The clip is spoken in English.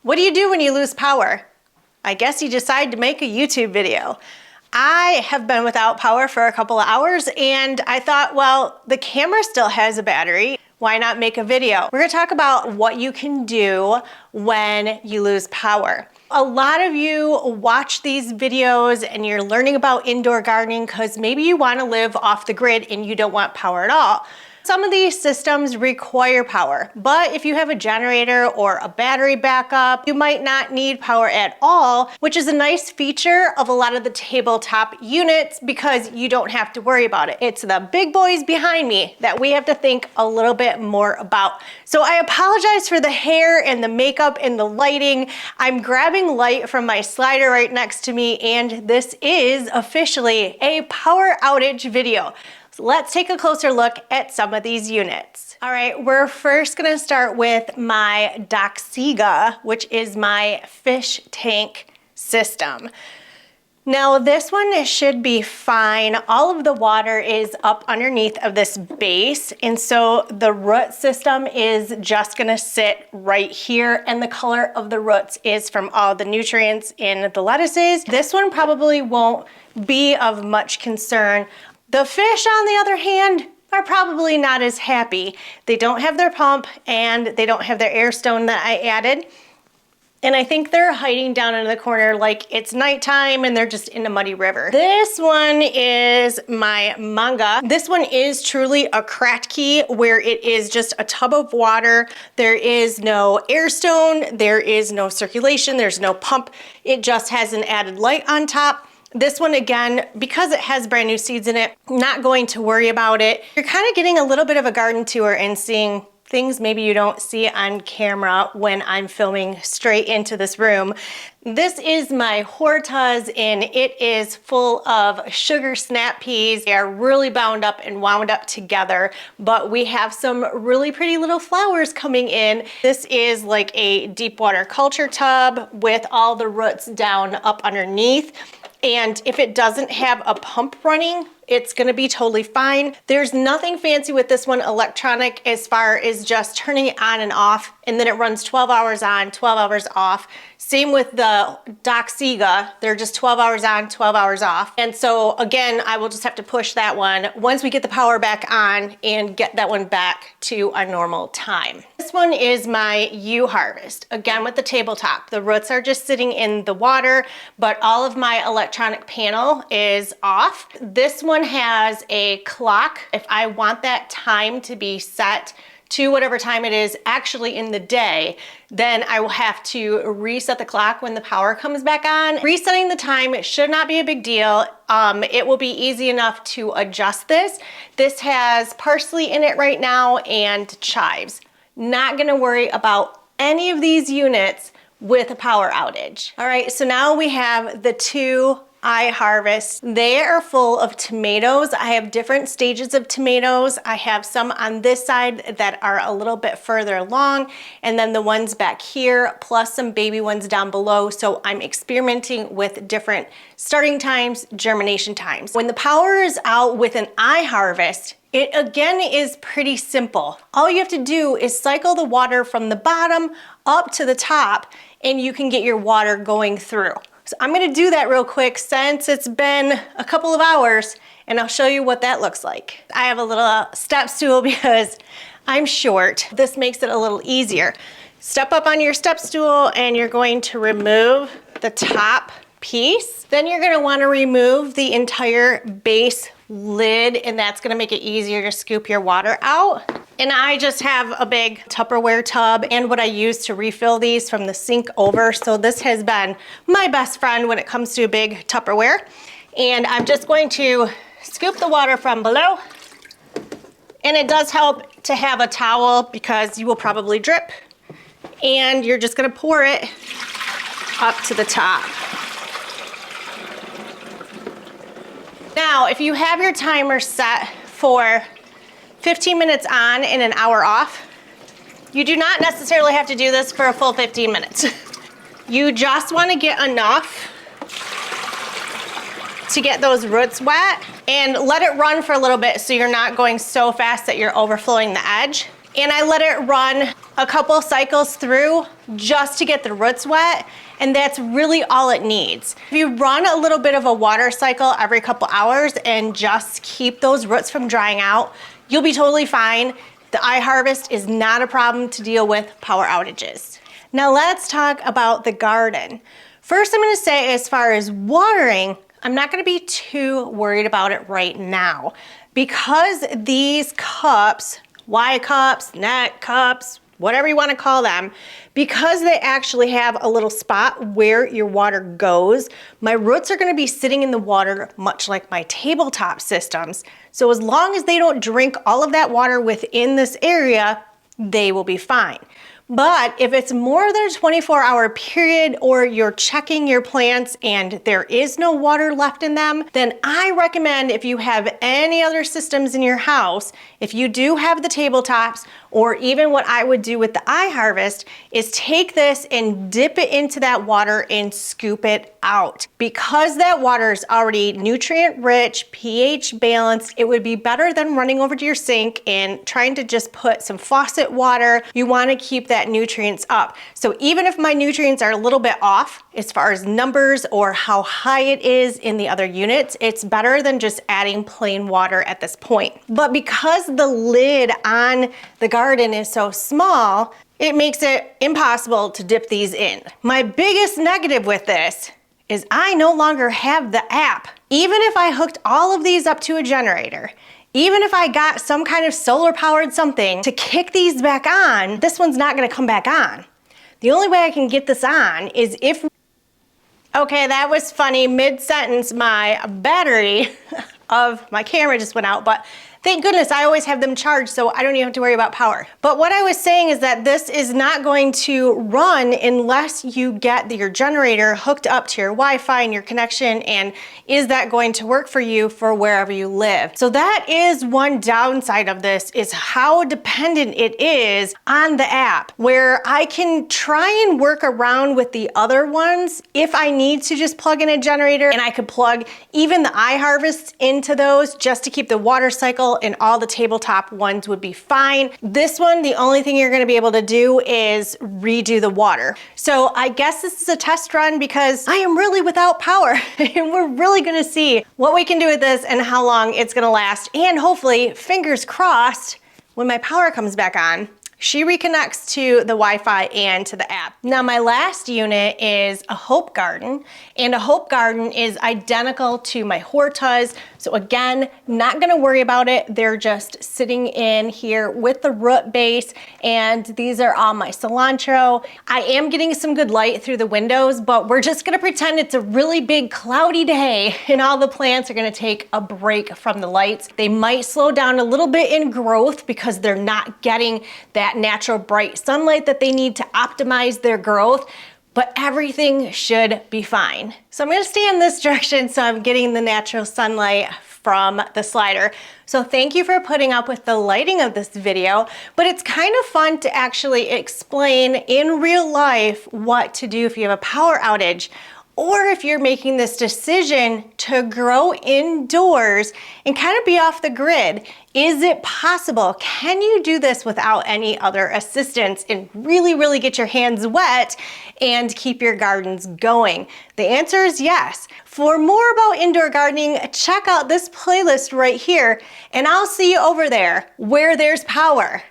What do you do when you lose power? I guess you decide to make a YouTube video. I have been without power for a couple of hours and I thought, well, the camera still has a battery. Why not make a video? We're gonna talk about what you can do when you lose power. A lot of you watch these videos and you're learning about indoor gardening because maybe you wanna live off the grid and you don't want power at all. Some of these systems require power, but if you have a generator or a battery backup, you might not need power at all, which is a nice feature of a lot of the tabletop units because you don't have to worry about it. It's the big boys behind me that we have to think a little bit more about. So I apologize for the hair and the makeup and the lighting. I'm grabbing light from my slider right next to me, and this is officially a power outage video. So let's take a closer look at some of these units. All right, we're first gonna start with my Doxiga, which is my fish tank system. Now this one should be fine. All of the water is up underneath of this base, and so the root system is just gonna sit right here, and the color of the roots is from all the nutrients in the lettuces. This one probably won't be of much concern. The fish, on the other hand, are probably not as happy. They don't have their pump and they don't have their air stone that I added. And I think they're hiding down in the corner like it's nighttime and they're just in a muddy river. This one is my manga. This one is truly a Kratky where it is just a tub of water. There is no air stone, there is no circulation, there's no pump. It just has an added light on top. This one, again, because it has brand new seeds in it, not going to worry about it. You're kind of getting a little bit of a garden tour and seeing things maybe you don't see on camera when I'm filming straight into this room. This is my hortas and it is full of sugar snap peas. They are really bound up and wound up together, but we have some really pretty little flowers coming in. This is like a deep water culture tub with all the roots down up underneath. And if it doesn't have a pump running, it's gonna be totally fine. There's nothing fancy with this one electronic as far as just turning it on and off, and then it runs 12 hours on, 12 hours off. Same with the Doxiga, they're just 12 hours on, 12 hours off. And so again, I will just have to push that one once we get the power back on and get that one back to a normal time. This one is my U-Harvest, again with the tabletop. The roots are just sitting in the water, but all of my electronic panel is off. This one has a clock. If I want that time to be set to whatever time it is actually in the day, then I will have to reset the clock when the power comes back on. Resetting the time should not be a big deal. It will be easy enough to adjust this. This has parsley in it right now and chives. Not gonna worry about any of these units with a power outage. All right, so now we have the two I harvest. They are full of tomatoes. I have different stages of tomatoes. I have some on this side that are a little bit further along, and then the ones back here, plus some baby ones down below. So I'm experimenting with different starting times, germination times. When the power is out with an I harvest, it again is pretty simple. All you have to do is cycle the water from the bottom up to the top, and you can get your water going through. So I'm gonna do that real quick since it's been a couple of hours, and I'll show you what that looks like. I have a little step stool because I'm short. This makes it a little easier. Step up on your step stool and you're going to remove the top piece. Then you're gonna wanna remove the entire base lid, and that's gonna make it easier to scoop your water out. And I just have a big Tupperware tub and what I use to refill these from the sink over. So this has been my best friend when it comes to a big Tupperware. And I'm just going to scoop the water from below. And it does help to have a towel because you will probably drip. And you're just gonna pour it up to the top. Now, if you have your timer set for 15 minutes on and an hour off, you do not necessarily have to do this for a full 15 minutes. You just want to get enough to get those roots wet and let it run for a little bit so you're not going so fast that you're overflowing the edge. and I let it run a couple cycles through just to get the roots wet, and that's really all it needs. If you run a little bit of a water cycle every couple hours and just keep those roots from drying out, you'll be totally fine. The iHarvest is not a problem to deal with power outages. Now let's talk about the garden. First, I'm gonna say as far as watering, I'm not gonna be too worried about it right now because these cups, Y cups, net cups, whatever you wanna call them, because they actually have a little spot where your water goes, my roots are gonna be sitting in the water much like my tabletop systems. So as long as they don't drink all of that water within this area, they will be fine. But if it's more than a 24-hour period or you're checking your plants and there is no water left in them, then I recommend if you have any other systems in your house, if you do have the tabletops, or even what I would do with the iHarvest is take this and dip it into that water and scoop it out. Because that water is already nutrient rich, pH balanced, it would be better than running over to your sink and trying to just put some faucet water. You want to keep that nutrients up. So even if my nutrients are a little bit off as far as numbers or how high it is in the other units, it's better than just adding plain water at this point. But because the lid on the garden is so small, it makes it impossible to dip these in. My biggest negative with this is I no longer have the app. Even if I hooked all of these up to a generator, even if I got some kind of solar powered something to kick these back on, this one's not gonna come back on. The only way I can get this on is if, okay, that was funny, mid-sentence, my battery of my camera just went out, but thank goodness I always have them charged so I don't even have to worry about power. But what I was saying is that this is not going to run unless you get your generator hooked up to your Wi-Fi and your connection, and is that going to work for you for wherever you live? So that is one downside of this, is how dependent it is on the app, where I can try and work around with the other ones if I need to just plug in a generator, and I could plug even the iHarvest into those just to keep the water cycle, and all the tabletop ones would be fine. This one, the only thing you're gonna be able to do is redo the water. So I guess this is a test run because I am really without power and we're really gonna see what we can do with this and how long it's gonna last. And hopefully, fingers crossed, when my power comes back on, she reconnects to the Wi-Fi and to the app. Now my last unit is a Hope Garden, and a Hope Garden is identical to my Hortas. So again, not gonna worry about it. They're just sitting in here with the root base, and these are all my cilantro. I am getting some good light through the windows, but we're just gonna pretend it's a really big cloudy day and all the plants are gonna take a break from the lights. They might slow down a little bit in growth because they're not getting that natural bright sunlight that they need to optimize their growth, but everything should be fine. So I'm gonna stay in this direction so I'm getting the natural sunlight from the slider. So thank you for putting up with the lighting of this video, but it's kind of fun to actually explain in real life what to do if you have a power outage, or if you're making this decision to grow indoors and kind of be off the grid. Is it possible? Can you do this without any other assistance and really get your hands wet and keep your gardens going? The answer is yes. For more about indoor gardening, check out this playlist right here, and I'll see you over there where there's power.